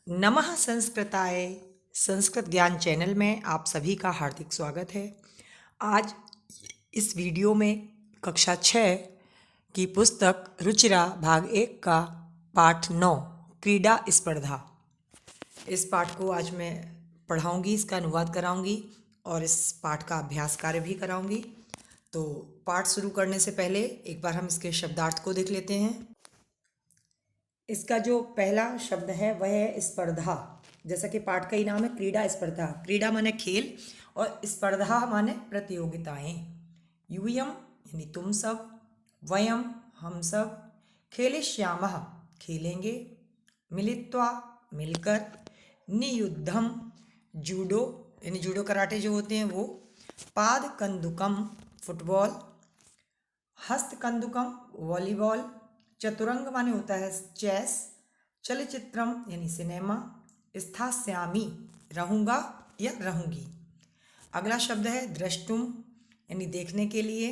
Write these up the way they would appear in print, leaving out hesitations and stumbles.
नमः संस्कृताय। संस्कृत ज्ञान चैनल में आप सभी का हार्दिक स्वागत है। आज इस वीडियो में कक्षा 6 की पुस्तक रुचिरा भाग 1 का पाठ 9 क्रीड़ा स्पर्धा, इस पाठ को आज मैं पढ़ाऊंगी, इसका अनुवाद कराऊंगी और इस पाठ का अभ्यास कार्य भी कराऊंगी। तो पाठ शुरू करने से पहले एक बार हम इसके शब्दार्थ को देख लेते हैं। इसका जो पहला शब्द है वह है स्पर्धा। जैसा कि पाठ का ही नाम है क्रीड़ा स्पर्धा। क्रीड़ा माने खेल और स्पर्धा माने प्रतियोगिताएं। यूयम यानी तुम सब, वयम हम सब, खेलिष्यामः खेलेंगे, मिलित्वा मिलकर, नियुद्धम जूडो यानी जूडो कराटे जो होते हैं वो, पाद कंदुकम फुटबॉल, हस्त कंदुकम वॉलीबॉल, चतुरंग माने होता है चेस, चलचित्रम यानी सिनेमा, स्थास्यामि रहूँगा या रहूँगी। अगला शब्द है द्रष्टुम यानी देखने के लिए।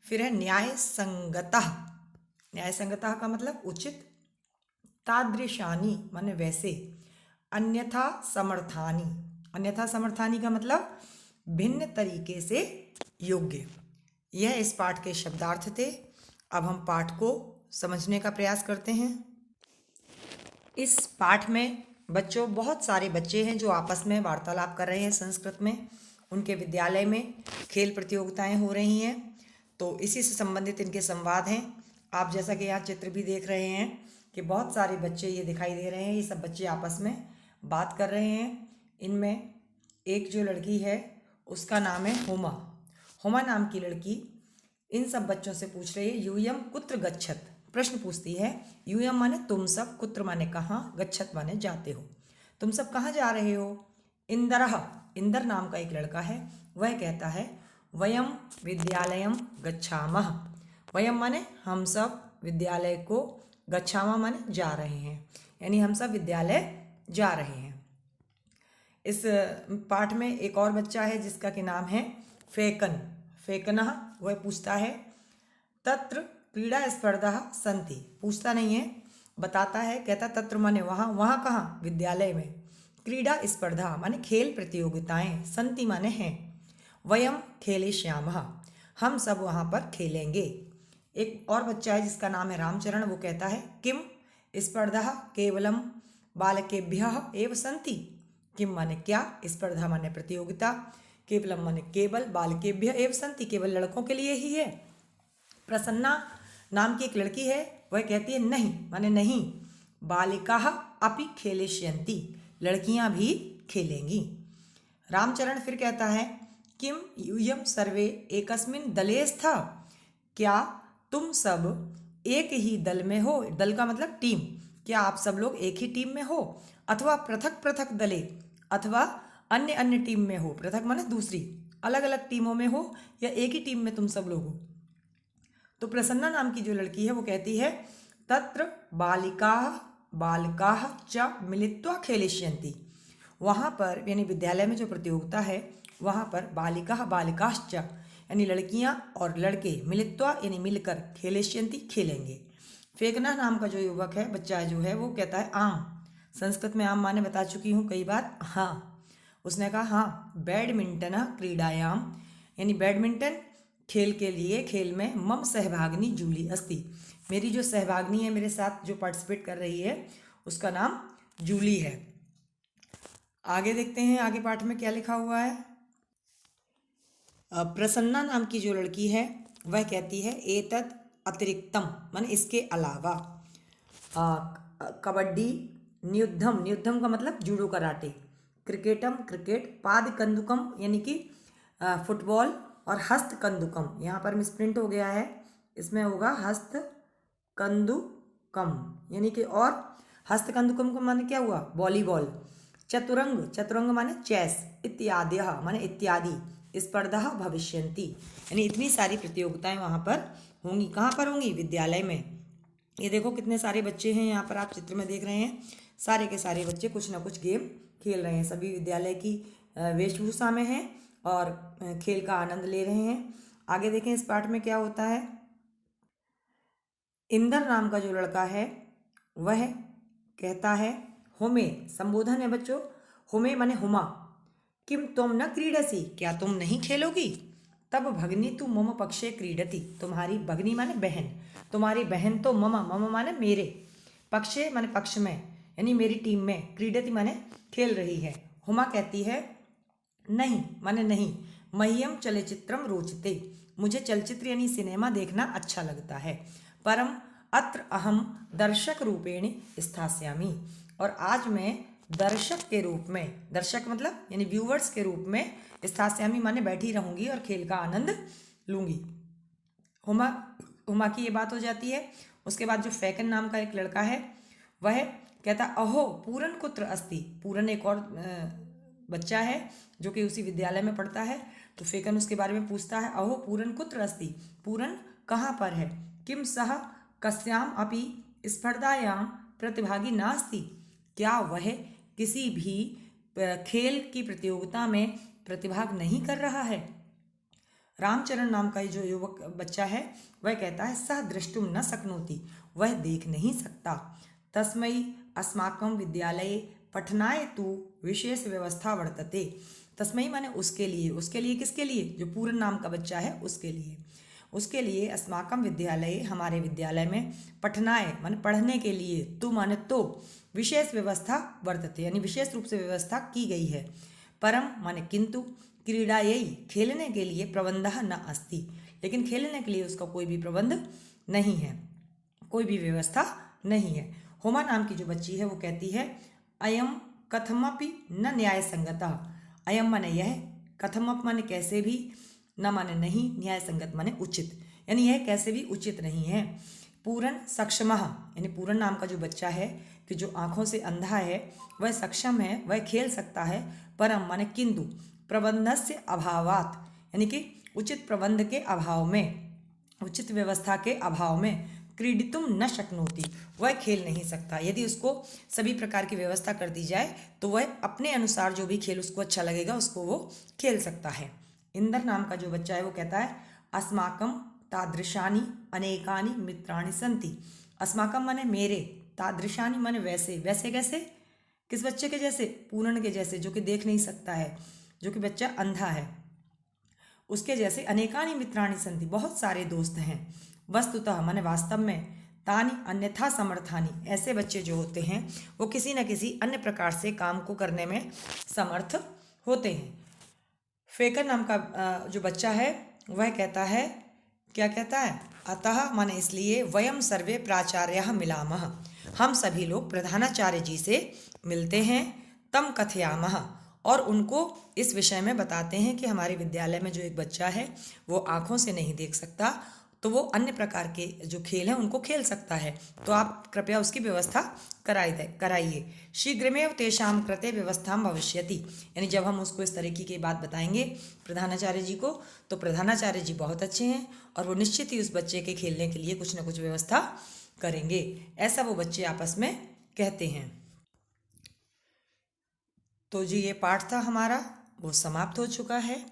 फिर है न्याय संगतः, न्याय संगतः का मतलब उचित, तादृशानि माने वैसे, अन्यथा समर्थानि, अन्यथा समर्थानि का मतलब भिन्न तरीके से योग्य। यह इस पाठ के शब्दार्थ थे। अब हम पाठ को समझने का प्रयास करते हैं। इस पाठ में बच्चों, बहुत सारे बच्चे हैं जो आपस में वार्तालाप कर रहे हैं संस्कृत में। उनके विद्यालय में खेल प्रतियोगिताएं हो रही हैं, तो इसी से संबंधित इनके संवाद हैं। आप जैसा कि यहाँ चित्र भी देख रहे हैं कि बहुत सारे बच्चे ये दिखाई दे रहे हैं। ये सब बच्चे आपस में बात कर रहे हैं। इनमें एक जो लड़की है उसका नाम है हुमा। हुमा नाम की लड़की इन सब बच्चों से पूछ रही है यूयम कुत्र गच्छत, प्रश्न पूछती है। यूयम माने तुम सब, कुत्र माने कहाँ, गच्छत माने जाते हो। तुम सब कहाँ जा रहे हो। इंदरः, इंदर नाम का एक लड़का है, वह कहता है वयम विद्यालयम गच्छामः। वयम माने हम सब, विद्यालय को, गच्छामः माने जा रहे हैं, यानी हम सब विद्यालय जा रहे हैं। इस पाठ में एक और बच्चा है जिसका कि नाम है फेकन। फेकनः, वह पूछता है तत्र क्रीड़ा स्पर्धा संति, पूछता नहीं है, बताता है, कहता तत्र माने वहाँ, वहाँ कहाँ, विद्यालय में, क्रीड़ा स्पर्धा माने खेल प्रतियोगिताएं, संति माने हैं, वयम खेलिष्यामः हम सब वहाँ पर खेलेंगे। एक और बच्चा है जिसका नाम है रामचरण, वो कहता है किम स्पर्धा केवलम बालकेभ्यः एव संति। किम माने क्या, स्पर्धा माने प्रतियोगिता, केवलम माने केवल, बालकेभ्यः एव संति केवल लड़कों के लिए ही है। प्रसन्ना नाम की एक लड़की है, वह कहती है नहीं माने नहीं, बालिकाः अपि खेलिष्यन्ति लड़कियां भी खेलेंगी। रामचरण फिर कहता है किम यूयम सर्वे एकस्मिन् दले स्तः, क्या तुम सब एक ही दल में हो। दल का मतलब टीम, क्या आप सब लोग एक ही टीम में हो, अथवा पृथक पृथक दले, अथवा अन्य अन्य टीम में हो। पृथक माने दूसरी, अलग अलग टीमों में हो, या एक ही टीम में तुम सब लोग हो। तो प्रसन्ना नाम की जो लड़की है वो कहती है तत्र बालिकाः बालकाः च मिलित्वा खेलिष्यन्ति, वहाँ पर यानी विद्यालय में जो प्रतियोगिता है वहाँ पर बालिकाः बालिकाश्च यानी लड़कियाँ और लड़के, मिलित्वा यानी मिलकर, खेलिष्यन्ति खेलेंगे। फेकना नाम का जो युवक है, बच्चा जो है, वो कहता है आम। संस्कृत में आम माने बता चुकी हूँ कई बार, हाँ। उसने कहा हाँ, बैडमिंटन क्रीडायाम यानी बैडमिंटन खेल के लिए, खेल में, मम सहभागिनी जूली अस्ति मेरी जो सहभागिनी है, मेरे साथ जो पार्टिसिपेट कर रही है, उसका नाम जूली है। आगे देखते हैं आगे पाठ में क्या लिखा हुआ है। प्रसन्ना नाम की जो लड़की है वह कहती है एतत् अतिरिक्तम माने इसके अलावा, कबड्डी, नियुद्धम, नियुद्धम का मतलब जूडो कराटे, क्रिकेटम क्रिकेट, पाद कंदुकम यानी कि फुटबॉल, और हस्त कंदुकम, यहाँ पर मिसप्रिंट हो गया है, इसमें होगा हस्त कंदुकम यानी कि, और हस्त कंदुकम का माने क्या हुआ, वॉलीबॉल। चतुरंग, चतुरंग माने चेस, इत्यादि माने इत्यादि, स्पर्धा भविष्यन्ति यानी इतनी सारी प्रतियोगिताएं वहाँ पर होंगी। कहाँ पर होंगी, विद्यालय में। ये देखो कितने सारे बच्चे हैं यहाँ पर, आप चित्र में देख रहे हैं, सारे के सारे बच्चे कुछ ना कुछ गेम खेल रहे हैं। सभी विद्यालय की वेशभूषा में हैं और खेल का आनंद ले रहे हैं। आगे देखें इस पाठ में क्या होता है। इंदर नाम का जो लड़का है वह कहता है होमे संबोधन है बच्चों, होमे माने हुमा, किम तुम न क्रीडसी, क्या तुम नहीं खेलोगी, तब भगनी तू मम पक्षे क्रीडती, तुम्हारी भगनी माने बहन, तुम्हारी बहन तो मम, मम माने मेरे, पक्षे माने पक्ष में यानी मेरी टीम में, क्रीडती माने खेल रही है। हुमा कहती है नहीं माने नहीं, मह्यम चलचित्रम रोचते, मुझे चलचित्र यानी सिनेमा देखना अच्छा लगता है, परम अत्र अहम दर्शक रूपेण स्थास्यामि, और आज मैं दर्शक के रूप में, दर्शक मतलब यानी व्यूवर्स के रूप में, स्थास्यामि माने बैठी रहूंगी और खेल का आनंद लूंगी। हुमा हुमा की ये बात हो जाती है। उसके बाद जो फैकन नाम का एक लड़का है वह कहता अहो पूरन कुत्र अस्ति, पूरन एक और बच्चा है जो कि उसी विद्यालय में पढ़ता है, तो फेकन उसके बारे में पूछता है अहो पूरन कुत्र अस्ति, पूरन कहाँ पर है, किम सह कस्याम अपि स्पर्धायां प्रतिभागी नास्ति, क्या वह किसी भी खेल की प्रतियोगिता में प्रतिभाग नहीं कर रहा है। रामचरण नाम का जो युवक बच्चा है वह कहता है सह द्रष्टुम न शक्नोति, वह देख नहीं सकता, तस्मै अस्माकं विद्यालये पठनाय तु विशेष व्यवस्था वर्तते, तस्मै माने उसके लिए, उसके लिए किसके लिए, जो पूर्ण नाम का बच्चा है उसके लिए, उसके लिए अस्माकं विद्यालय हमारे विद्यालय में, पठनाय माने पढ़ने के लिए, तु माने तो, विशेष व्यवस्था वर्तते यानी विशेष रूप से व्यवस्था की गई है, परम माने किंतु, क्रीड़ायै खेलने के लिए प्रबंधः न अस्ति, लेकिन खेलने के लिए उसका कोई भी प्रबंध नहीं है, कोई भी व्यवस्था नहीं है। होमा नाम की जो बच्ची है वो कहती है अयम कथमपि न न्याय संगतः, अयम माने यह, कथमप माने कैसे भी, न माने नहीं, न्याय संगत माने उचित, यानी यह कैसे भी उचित नहीं है। पूरन सक्षमः यानी पूरन नाम का जो बच्चा है कि जो आंखों से अंधा है वह सक्षम है, वह खेल सकता है, परम माने किंतु, प्रबंधस्य अभावात यानी कि उचित प्रबंध के अभाव में, उचित व्यवस्था के अभाव में, क्रीडितुम न शक्नोति, वह खेल नहीं सकता। यदि उसको सभी प्रकार की व्यवस्था कर दी जाए तो वह अपने अनुसार जो भी खेल उसको अच्छा लगेगा उसको वो खेल सकता है। इंदर नाम का जो बच्चा है वो कहता है अस्माकम तादृशानि अनेकानि मित्राणि सन्ति, अस्माकम माने मेरे, तादृशानि माने वैसे, वैसे कैसे, किस बच्चे के जैसे, पूर्ण के जैसे जो कि देख नहीं सकता है, जो कि बच्चा अंधा है, उसके जैसे, अनेकानि मित्राणि सन्ति बहुत सारे दोस्त हैं, वस्तुतः माने वास्तव में, तानि अन्यथा समर्थानि ऐसे बच्चे जो होते हैं वो किसी न किसी अन्य प्रकार से काम को करने में समर्थ होते हैं। फेकर नाम का जो बच्चा है वह कहता है, क्या कहता है, अतः माने इसलिए, वयम सर्वे प्राचार्यः मिलामः, हम सभी लोग प्रधानाचार्य जी से मिलते हैं, तम कथयामः और उनको इस विषय में बताते हैं कि हमारे विद्यालय में जो एक बच्चा है वो आँखों से नहीं देख सकता, तो वो अन्य प्रकार के जो खेल हैं उनको खेल सकता है, तो आप कृपया उसकी व्यवस्था कराइए। शीघ्रमेव तेषां कृते व्यवस्थां भविष्यति, यानी जब हम उसको इस तरीके की बात बताएंगे प्रधानाचार्य जी को तो प्रधानाचार्य जी बहुत अच्छे हैं और वो निश्चित ही उस बच्चे के खेलने के लिए कुछ न कुछ व्यवस्था करेंगे, ऐसा वो बच्चे आपस में कहते हैं। तो जी ये पाठ था हमारा वो समाप्त हो चुका है।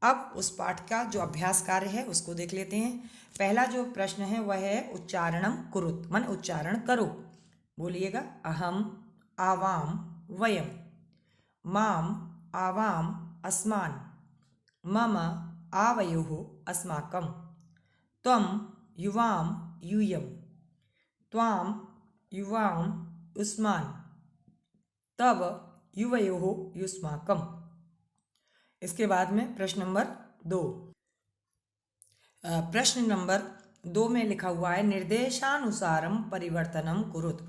अब उस पाठ का जो अभ्यास कार्य है उसको देख लेते हैं। पहला जो प्रश्न है वह है उच्चारणम कुरुत, मन उच्चारण करो। बोलिएगा अहम आवाम वयम, माम आवाम अस्मान, मम आवयोः अस्माकं, त्वं युवाम यूयम, त्वां युवाम युष्मान्, तव युवयोः युष्माकम्। इसके बाद में प्रश्न नंबर 2। प्रश्न नंबर 2 में लिखा हुआ है निर्देशानुसारम परिवर्तनम कुरुत,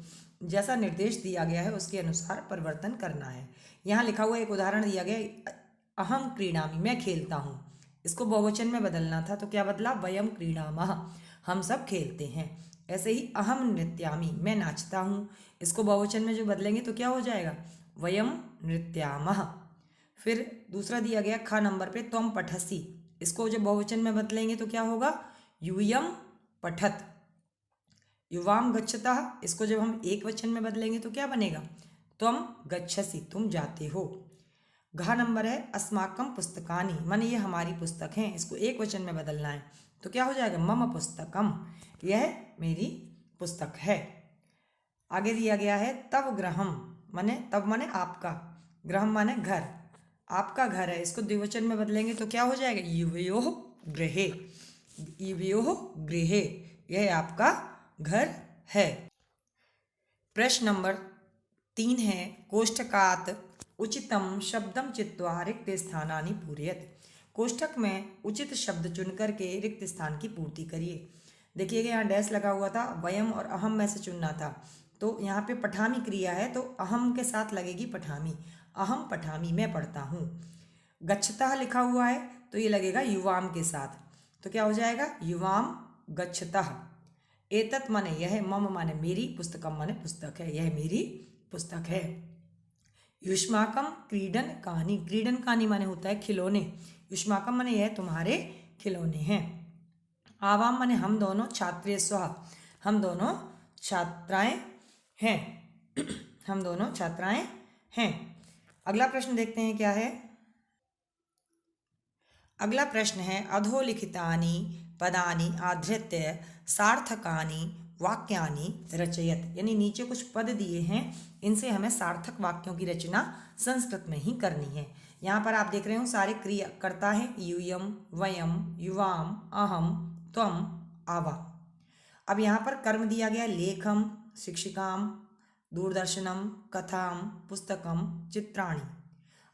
जैसा निर्देश दिया गया है उसके अनुसार परिवर्तन करना है। यहाँ लिखा हुआ एक उदाहरण दिया गया अहम क्रीडामि, मैं खेलता हूँ, इसको बहुवचन में बदलना था तो क्या बदला, वयम क्रीडामः, हम सब खेलते हैं। ऐसे ही अहम नृत्यामि, मैं नाचता हूँ, इसको बहुवचन में जो बदलेंगे तो क्या हो जाएगा, वयम नृत्यामः। फिर दूसरा दिया गया ख नंबर पे त्वम पठसि, इसको जब बहुवचन में बदलेंगे तो क्या होगा, यूयम पठत। युवाम गच्छतः, इसको जब हम एक वचन में बदलेंगे तो क्या बनेगा, त्वम गच्छसि, तुम जाते हो। घ नंबर है अस्माकम पुस्तकानि, माने ये हमारी पुस्तक हैं, इसको एक वचन में बदलना है तो क्या हो जाएगा, मम पुस्तकम, यह मेरी पुस्तक है। आगे दिया गया है तव गृहम, माने तब माने आपका, गृहम माने घर, आपका घर है, इसको द्विवचन में बदलेंगे तो क्या हो जाएगा, युवयोः गृहे, युवयोः गृहे, यह आपका घर है। प्रश्न नंबर 3 है, कोष्ठकात् उचितम शब्दम चित्वा रिक्त स्थानानि पूरयत। कोष्ठक में उचित शब्द चुन करके रिक्त स्थान की पूर्ति करिए। देखिएगा यहाँ डैश लगा हुआ था, वयम और अहम में से चुनना था, तो यहाँ पे पठामी क्रिया है तो अहम के साथ लगेगी पठामी, अहम पठामी, मैं पढ़ता हूँ। गच्छतः लिखा हुआ है तो ये लगेगा युवाम के साथ, तो क्या हो जाएगा, युवाम गच्छतः। एतत् माने यह, मम माने मेरी, पुस्तकम माने पुस्तक है, यह मेरी पुस्तक है। युष्माकम क्रीडन कहानी, क्रीडन कहानी माने होता है खिलौने, युष्माकम माने यह तुम्हारे खिलौने हैं। आवाम माने हम दोनों, छात्रे स्वः, हम दोनों छात्राएं हैं, हम दोनों छात्राएं हैं। अगला प्रश्न देखते हैं क्या है। अगला प्रश्न है, अधोलिखितानि पदानि आधृत्य सार्थकानि वाक्यानि रचयत, यानी नीचे कुछ पद दिए हैं, इनसे हमें सार्थक वाक्यों की रचना संस्कृत में ही करनी है। यहाँ पर आप देख रहे हो सारे क्रिया कर्ता हैं, यूयम, वयम, युवाम, अहम, त्वम, आवाम। अब यहाँ पर कर्म दिया गया, लेखम, शिक्षिकाम, दूरदर्शनम, कथाम, पुस्तकम, चित्राणि,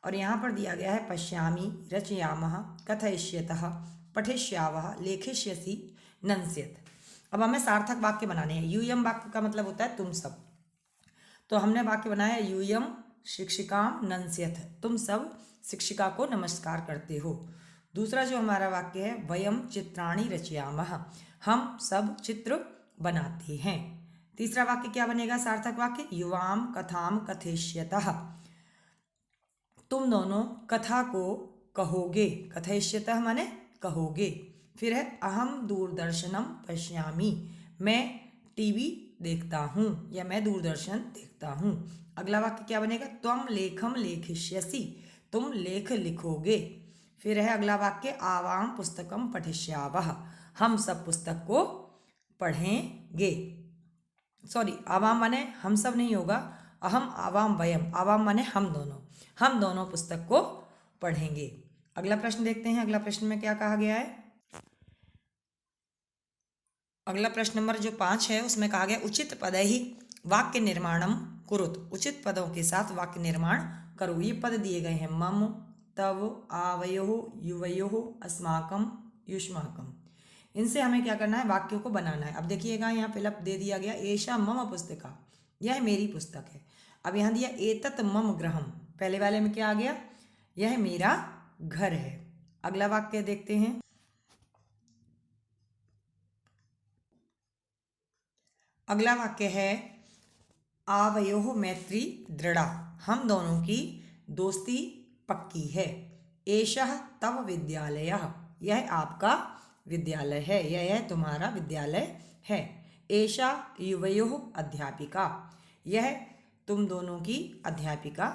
और यहाँ पर दिया गया है पश्यामि, रचयामः, कथयिष्यतः, पठिष्यावः, लेखिष्यसि, नंस्यत। अब हमें सार्थक वाक्य बनाने हैं। यूयम वाक्य का मतलब होता है तुम सब, तो हमने वाक्य बनाया यूयम शिक्षिकाम नंस्यथ, तुम सब शिक्षिका को नमस्कार करते हो। दूसरा जो हमारा वाक्य है, वयम चित्राणि रचयामः, हम सब चित्र बनाते हैं। तीसरा वाक्य क्या बनेगा सार्थक वाक्य, युवाम कथाम कथयिष्यतः, तुम दोनों कथा को कहोगे, कथयिष्यतः माने कहोगे। फिर है अहम दूरदर्शनम पश्यामि, मैं टीवी देखता हूँ या मैं दूरदर्शन देखता हूँ। अगला वाक्य क्या बनेगा, त्वम लेखम लेखिष्यसि, तुम लेख लिखोगे। फिर है अगला वाक्य, आवाम पुस्तकम पठिष्यावः, हम सब पुस्तक को पढ़ेंगे। सॉरी, आवाम माने हम सब नहीं होगा, अहम आवाम वयम, आवाम माने हम दोनों पुस्तक को पढ़ेंगे। अगला प्रश्न देखते हैं। अगला प्रश्न में क्या कहा गया है। अगला प्रश्न नंबर जो 5 है उसमें कहा गया, उचित पदैहि वाक्य निर्माणम कुरुत, उचित पदों के साथ वाक्य निर्माण करो। ये पद दिए गए हैं, मम, तव, आवयोः, युवयोः, अस्माकम, युष्माकम। इनसे हमें क्या करना है, वाक्यों को बनाना है। अब देखिएगा यहाँ फिलअप दे दिया गया, एषा मम पुस्तका, यह मेरी पुस्तक है। अब यहाँ दिया एतत् मम गृहम, पहले वाले में क्या आ गया, यह मेरा घर है। अगला वाक्य देखते हैं। अगला वाक्य है, आवयोः मैत्री दृढ़ा, हम दोनों की दोस्ती पक्की है। एषः तव विद्यालयः, यह आपका विद्यालय है, यह तुम्हारा विद्यालय है। एषा युवयोः अध्यापिका, यह तुम दोनों की अध्यापिका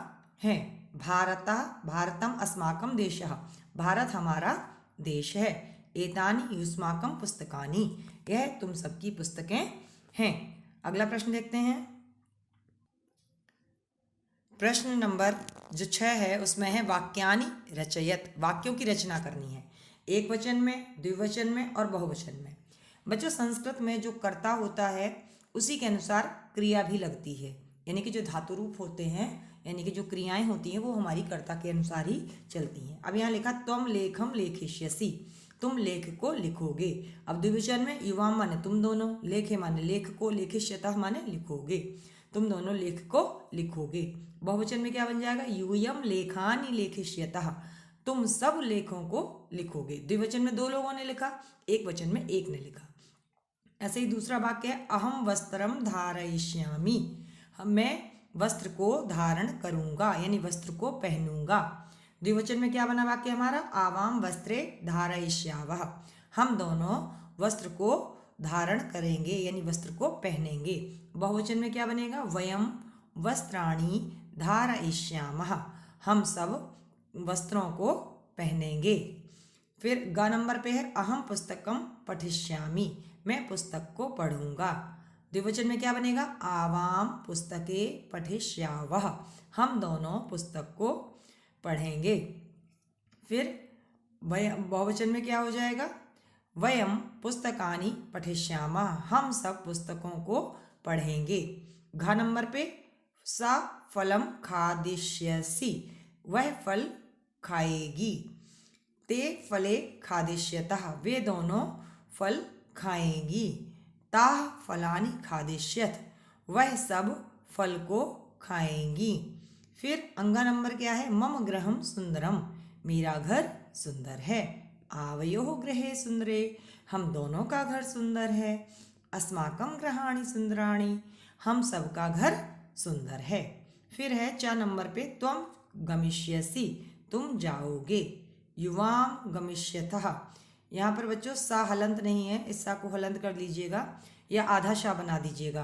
है। भारतः भारतम अस्माकं देशः, भारत हमारा देश है। एतानि युष्माकं पुस्तकानि, यह तुम सबकी पुस्तकें हैं। अगला प्रश्न देखते हैं। प्रश्न नंबर जो 6 है उसमें है, वाक्यानि रचयत, वाक्यों की रचना करनी है, एक वचन में, द्विवचन में और बहुवचन में। बच्चों संस्कृत में जो कर्ता होता है उसी के अनुसार क्रिया भी लगती है, यानी कि जो धातु रूप होते हैं, यानी कि जो क्रियाएं होती हैं वो हमारी कर्ता के अनुसार ही चलती हैं। अब यहाँ लिखा, त्वम लेखम लेखिष्यसि, तुम लेख को लिखोगे। अब द्विवचन में, युवा माने तुम दोनों, लेखे माने लेख को, लेखिष्यतः माने लिखोगे, तुम दोनों लेख को लिखोगे। बहुवचन में क्या बन जाएगा, यूयम लेखानि लेखिष्यतः, तुम सब लेखों को लिखोगे। द्विवचन में 2 लोगों ने लिखा, एक वचन में 1 ने लिखा। ऐसे ही दूसरा वाक्य है, अहम वस्त्रम धारयिष्यामि, मैं वस्त्र को धारण करूंगा, यानी वस्त्र को पहनूंगा। द्विवचन में क्या बना वाक्य हमारा, आवाम वस्त्रे धारयिष्यावः, हम दोनों वस्त्र को धारण करेंगे, यानी वस्त्र को पहनेंगे। बहुवचन में क्या बनेगा, वयम वस्त्राणि धारयिष्यामः, हम सब वस्त्रों को पहनेंगे। फिर ग नंबर पे है, अहम पुस्तकम पठिष्यामि, मैं पुस्तक को पढ़ूंगा। द्विवचन में क्या बनेगा? आवाम पुस्तके पठिष्यावः, हम दोनों पुस्तक को पढ़ेंगे। फिर बहुवचन में क्या हो जाएगा? वयम पुस्तकानि पठिष्यामः, हम सब पुस्तकों को पढ़ेंगे। घ नंबर पे सा फलम खादिष्यसि, वह फल खाएगी। ते फले खादिष्यतः, वे दोनों फल खाएंगी। ताः फलानि खादिष्यथ, वह सब फल को खाएंगी। फिर अंगा नंबर क्या है? मम गृहं सुंदरम, मेरा घर सुंदर है। आवयोः गृहे सुंदरे, हम दोनों का घर सुंदर है। अस्माकं गृहाणि सुंदराणि, हम सबका घर सुंदर है। फिर है च नंबर पे त्वं गमिष्यसि, तुम जाओगे। युवां गमिष्यतः, यहाँ पर बच्चों सा हलंत नहीं है, इस सा को हलंत कर लीजिएगा या आधा शा बना दीजिएगा।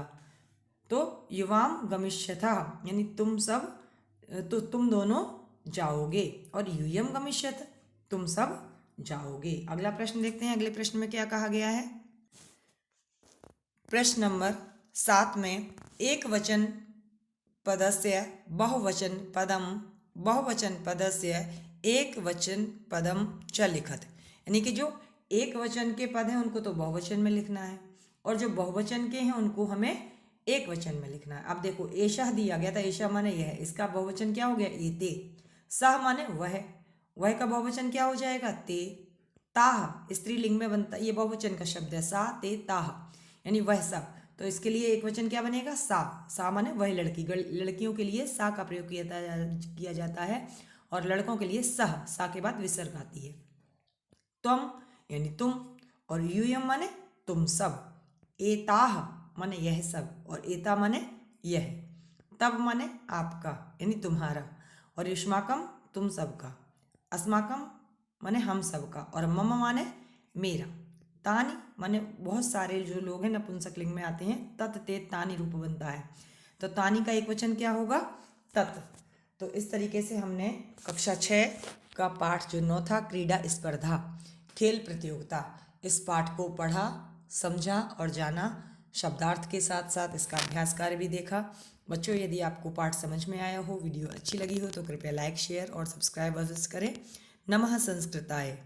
तो युवां गमिष्यतः यानी तुम सब, तो तुम दोनों जाओगे। और यूयम गमिष्यत, तुम सब जाओगे। अगला प्रश्न देखते हैं, अगले प्रश्न में क्या कहा गया है। प्रश्न नंबर 7 में एक वचन पदस्य बहुवचन पदम, बहुवचन पदस्य एक वचन पदम च लिखत, यानी कि जो एक वचन के पद हैं उनको तो बहुवचन में लिखना है और जो बहुवचन के हैं उनको हमें एक वचन में लिखना है। अब देखो एषः दिया गया था, एषः माने यह, इसका बहुवचन क्या हो गया? एते। सह माने वह का बहुवचन क्या हो जाएगा? ते। ताह स्त्रीलिंग में बनता, ये बहुवचन का शब्द है। सा ते ताह यानी वह सब, तो इसके लिए एक वचन क्या बनेगा? सा। सा माने वह लड़की, लड़कियों के लिए सा का प्रयोग किया जाता है और लड़कों के लिए सह, सा के बाद विसर्ग आती है। त्वम यानी तुम, और यूयम माने तुम सब। एताह माने यह सब, और एता माने यह। तब माने आपका यानी तुम्हारा, और युष्माकम तुम सबका। अस्माकम माने हम सबका, और मम माने मेरा। तानी माने बहुत सारे जो लोग हैं नपुंसकलिंग में आते हैं, तत् ते तानी रूप बनता है, तो तानी का एक वचन क्या होगा? तत्। तो इस तरीके से हमने कक्षा 6 का पाठ जो 9 था, क्रीड़ा स्पर्धा, खेल प्रतियोगिता, इस पाठ को पढ़ा, समझा और जाना। शब्दार्थ के साथ साथ इसका अभ्यास कार्य भी देखा। बच्चों यदि आपको पाठ समझ में आया हो, वीडियो अच्छी लगी हो तो कृपया लाइक, शेयर और सब्सक्राइब अवश्य करें। नमः संस्कृताय।